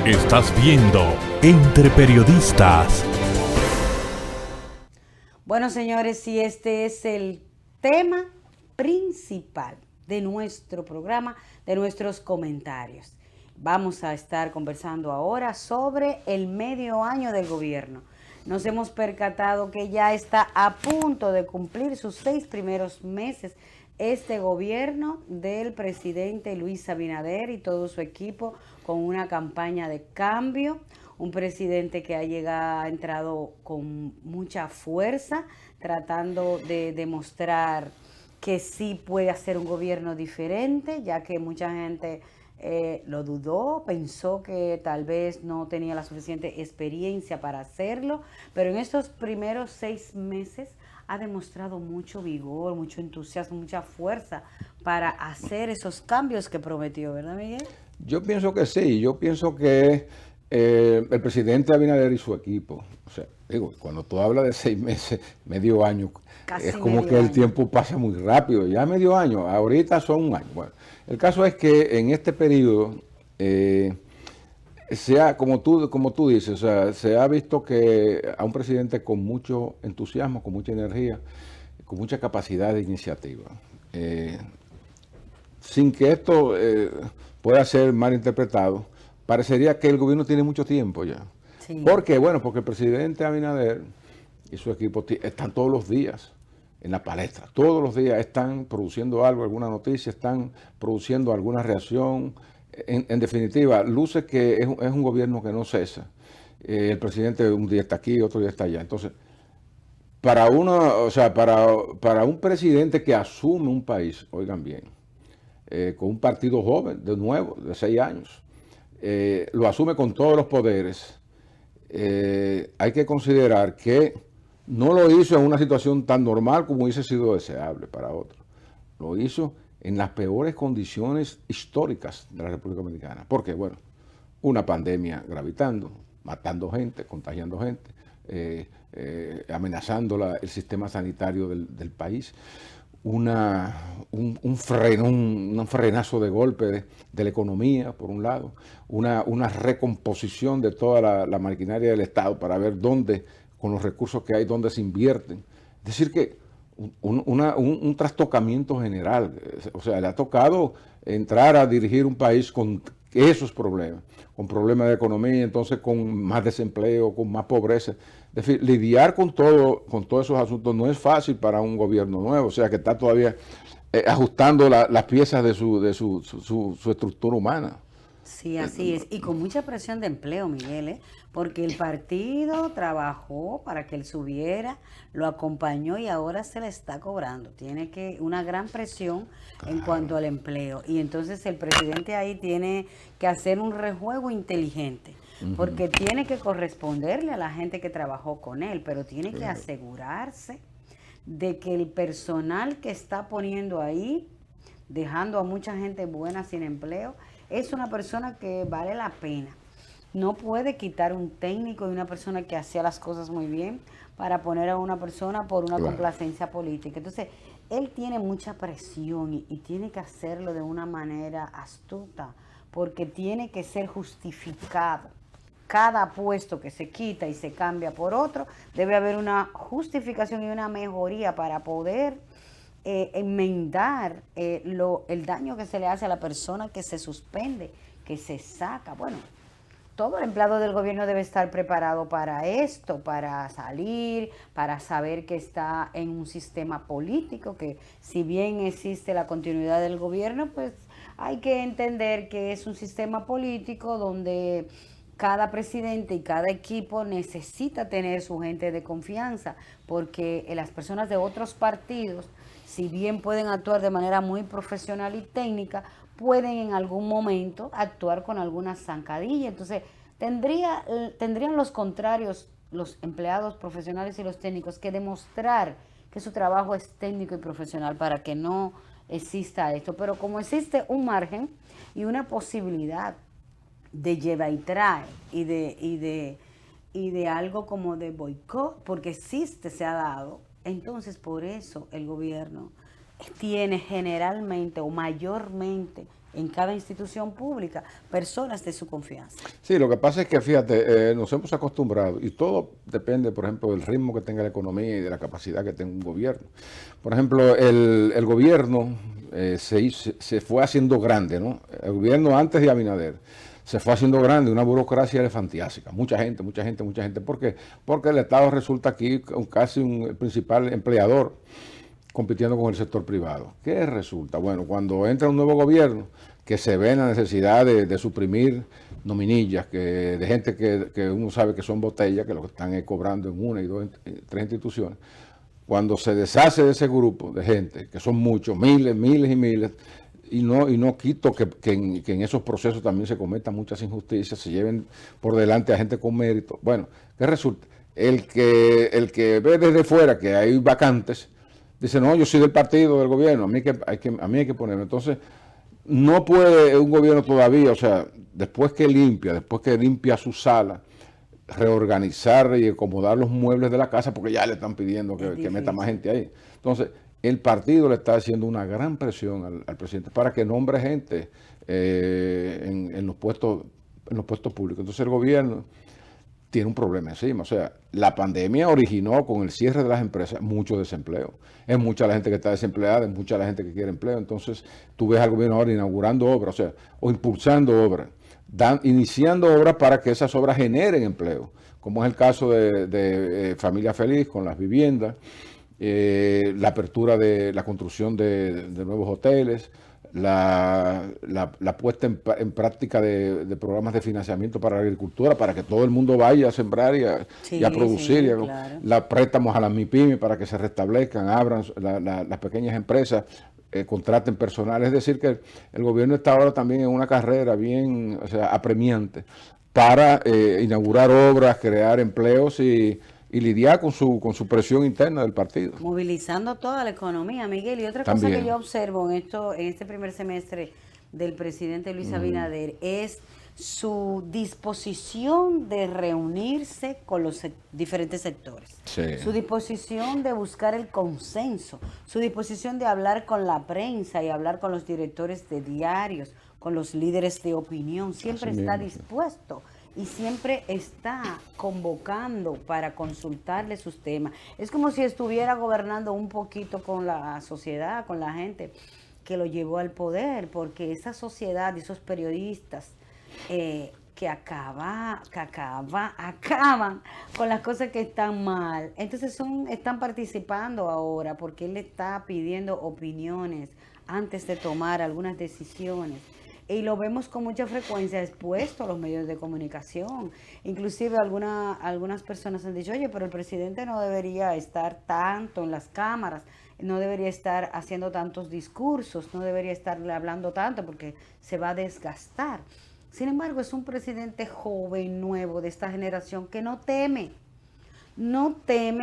Estás viendo Entre Periodistas. Bueno, señores, y este es el tema principal de nuestro programa, de nuestros comentarios. Vamos a estar conversando ahora sobre el medio año del gobierno. Nos hemos percatado que ya está a punto de cumplir sus 6 primeros meses este gobierno del presidente Luis Abinader y todo su equipo con una campaña de cambio. Un presidente que ha entrado con mucha fuerza, tratando de demostrar que sí puede hacer un gobierno diferente, ya que mucha gente lo dudó, pensó que tal vez no tenía la suficiente experiencia para hacerlo, pero en estos primeros 6 meses ha demostrado mucho vigor, mucho entusiasmo, mucha fuerza para hacer esos cambios que prometió, ¿verdad, Miguel? Yo pienso que sí, yo pienso que el presidente Abinader y su equipo, o sea, digo, cuando tú hablas de 6 meses, medio año, Casi es como medio que el año. tiempo pasa muy rápido, ya medio año, ahorita son un año. Bueno, el caso es que en este periodo, como tú dices, o sea, se ha visto que a un presidente con mucho entusiasmo, con mucha energía, con mucha capacidad de iniciativa. Sin que esto pueda ser mal interpretado, parecería que el gobierno tiene mucho tiempo ya. Sí. ¿Por qué? Bueno, porque el presidente Abinader y su equipo están todos los días en la palestra. Todos los días están produciendo algo, alguna noticia, están produciendo alguna reacción. En definitiva, luce que es un gobierno que no cesa. El presidente un día está aquí, otro día está allá. Entonces, para un presidente que asume un país, oigan bien, con un partido joven, de nuevo, de 6 años, lo asume con todos los poderes, hay que considerar que no lo hizo en una situación tan normal como hubiese sido deseable para otros. Lo hizo en las peores condiciones históricas de la República Dominicana. Porque, bueno, una pandemia gravitando, matando gente, contagiando gente, amenazando el sistema sanitario del país. Un frenazo de golpe de la economía, por un lado, una recomposición de toda la maquinaria del Estado para ver dónde, con los recursos que hay, dónde se invierten. Es decir, que un trastocamiento general, o sea, le ha tocado entrar a dirigir un país con esos problemas, con problemas de economía, entonces con más desempleo, con más pobreza. Es decir, lidiar con todos esos asuntos no es fácil para un gobierno nuevo, o sea, que está todavía ajustando las piezas de su estructura humana. Sí, así es. Y con mucha presión de empleo, Miguel, ¿eh? Porque el partido trabajó para que él subiera, lo acompañó y ahora se le está cobrando. Tiene una gran presión en cuanto al empleo. Y entonces el presidente ahí tiene que hacer un rejuego inteligente, porque tiene que corresponderle a la gente que trabajó con él, pero tiene que asegurarse de que el personal que está poniendo ahí, dejando a mucha gente buena sin empleo, es una persona que vale la pena. No puede quitar un técnico y una persona que hacía las cosas muy bien para poner a una persona por una complacencia política. Entonces, él tiene mucha presión y tiene que hacerlo de una manera astuta, porque tiene que ser justificado. Cada puesto que se quita y se cambia por otro, debe haber una justificación y una mejoría para poder enmendar el daño que se le hace a la persona que se suspende, que se saca. Bueno, todo el empleado del gobierno debe estar preparado para esto, para salir, para saber que está en un sistema político, que si bien existe la continuidad del gobierno, pues hay que entender que es un sistema político donde cada presidente y cada equipo necesita tener su gente de confianza, porque las personas de otros partidos, si bien pueden actuar de manera muy profesional y técnica, pueden en algún momento actuar con alguna zancadilla. Entonces, tendrían los contrarios, los empleados profesionales y los técnicos, que demostrar que su trabajo es técnico y profesional para que no exista esto. Pero como existe un margen y una posibilidad de lleva y trae y de algo como de boicot, porque existe, se ha dado, entonces por eso el gobierno tiene generalmente o mayormente en cada institución pública personas de su confianza. Sí, lo que pasa es que, fíjate, nos hemos acostumbrado, y todo depende, por ejemplo, del ritmo que tenga la economía y de la capacidad que tenga un gobierno. Por ejemplo, el gobierno se fue haciendo grande, ¿no? El gobierno antes de Abinader se fue haciendo grande, una burocracia elefantiásica, mucha gente. ¿Por qué? Porque el Estado resulta aquí casi un principal empleador compitiendo con el sector privado. ¿Qué resulta? Bueno, cuando entra un nuevo gobierno que se ve la necesidad de suprimir nominillas, de gente que uno sabe que son botellas, que lo que están es cobrando en una y dos, tres instituciones, cuando se deshace de ese grupo de gente, que son muchos, miles y miles, y no quito que en esos procesos también se cometan muchas injusticias, se lleven por delante a gente con mérito. Bueno, ¿qué resulta? El que ve desde fuera que hay vacantes, dice, no, yo soy del partido, del gobierno, a mí hay que ponerme. Entonces, no puede un gobierno todavía, o sea, después que limpia su sala, reorganizar y acomodar los muebles de la casa, porque ya le están pidiendo que meta más gente ahí. Entonces, el partido le está haciendo una gran presión al presidente para que nombre gente en los puestos públicos. Entonces, el gobierno tiene un problema encima. O sea, la pandemia originó con el cierre de las empresas mucho desempleo. Es mucha la gente que está desempleada, es mucha la gente que quiere empleo. Entonces, tú ves al gobierno ahora inaugurando obras, o impulsando obras, iniciando obras para que esas obras generen empleo, como es el caso de Familia Feliz con las viviendas, la apertura de la construcción de nuevos hoteles, la puesta en práctica de programas de financiamiento para la agricultura, para que todo el mundo vaya a sembrar y a producir, claro. Préstamos a las MIPYME para que se restablezcan, abran las pequeñas empresas, contraten personal. Es decir, que el gobierno está ahora también en una carrera bien, o sea, apremiante para inaugurar obras, crear empleos y lidiar con su presión interna del partido. Movilizando toda la economía, Miguel. Y otra cosa que yo observo en este primer semestre del presidente Luis Abinader es su disposición de reunirse con los diferentes sectores, sí. Su disposición de buscar el consenso, su disposición de hablar con la prensa y hablar con los directores de diarios, con los líderes de opinión, siempre está dispuesto y siempre está convocando para consultarle sus temas. Es como si estuviera gobernando un poquito con la sociedad, con la gente que lo llevó al poder, porque esa sociedad y esos periodistas que acaban con las cosas que están mal. Entonces están participando ahora porque él está pidiendo opiniones antes de tomar algunas decisiones. Y lo vemos con mucha frecuencia expuesto a los medios de comunicación. Inclusive algunas personas han dicho, oye, pero el presidente no debería estar tanto en las cámaras, no debería estar haciendo tantos discursos, no debería estarle hablando tanto porque se va a desgastar. Sin embargo, es un presidente joven, nuevo, de esta generación que no teme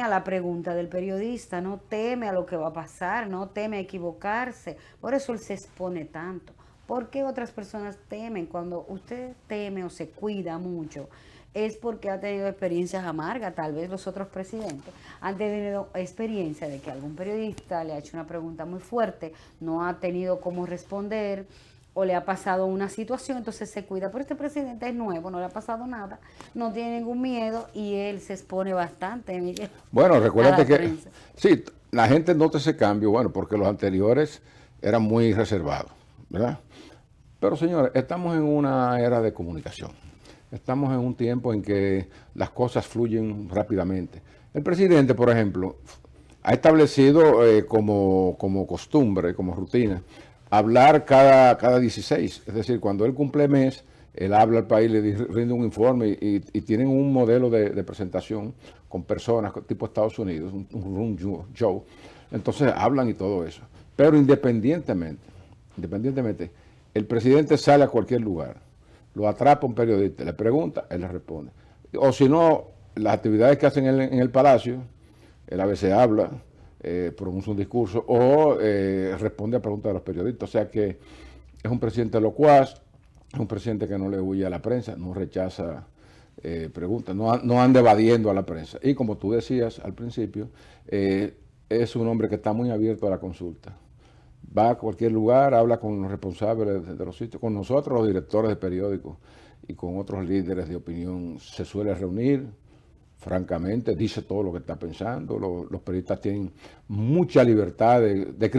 a la pregunta del periodista, no teme a lo que va a pasar, no teme a equivocarse. Por eso él se expone tanto. ¿Por qué otras personas temen? Cuando usted teme o se cuida mucho, es porque ha tenido experiencias amargas. Tal vez los otros presidentes han tenido experiencia de que algún periodista le ha hecho una pregunta muy fuerte, no ha tenido cómo responder, o le ha pasado una situación, entonces se cuida. Pero este presidente es nuevo, no le ha pasado nada, no tiene ningún miedo y él se expone bastante, Miguel. Bueno, recuérdate que sí, la gente nota ese cambio, bueno, porque los anteriores eran muy reservados, ¿verdad? Pero señores, estamos en una era de comunicación. Estamos en un tiempo en que las cosas fluyen rápidamente. El presidente, por ejemplo, ha establecido como costumbre, como rutina, hablar cada 16. Es decir, cuando él cumple mes, él habla al país, le rinde un informe y tienen un modelo de presentación con personas tipo Estados Unidos, un room show. Entonces hablan y todo eso. Pero independientemente, el presidente sale a cualquier lugar, lo atrapa un periodista, le pregunta, él le responde. O si no, las actividades que hacen en el palacio, él a veces habla, pronuncia un discurso o responde a preguntas de los periodistas. O sea que es un presidente locuaz, es un presidente que no le huye a la prensa, no rechaza preguntas, no anda evadiendo a la prensa. Y como tú decías al principio, es un hombre que está muy abierto a la consulta va a cualquier lugar, habla con los responsables de los sitios, con nosotros, los directores de periódicos y con otros líderes de opinión, se suele reunir, francamente, dice todo lo que está pensando. Los periodistas tienen mucha libertad de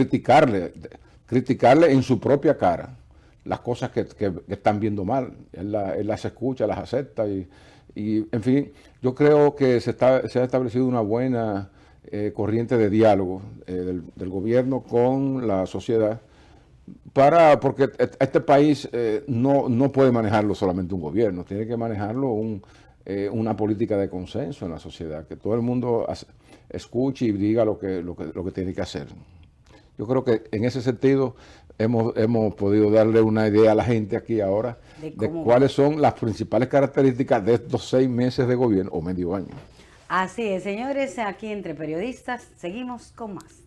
criticarle en su propia cara las cosas que están viendo mal. Él las escucha, las acepta y en fin, yo creo que se ha establecido una buena corriente de diálogo del gobierno con la sociedad, porque este país no puede manejarlo solamente un gobierno, tiene que manejarlo una política de consenso en la sociedad, que todo el mundo escuche y diga lo que tiene que hacer. Yo creo que en ese sentido hemos podido darle una idea a la gente aquí ahora de cuáles son las principales características de estos 6 meses de gobierno o medio año. Así es, señores, aquí entre periodistas seguimos con más.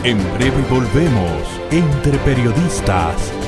En breve volvemos, Entre Periodistas.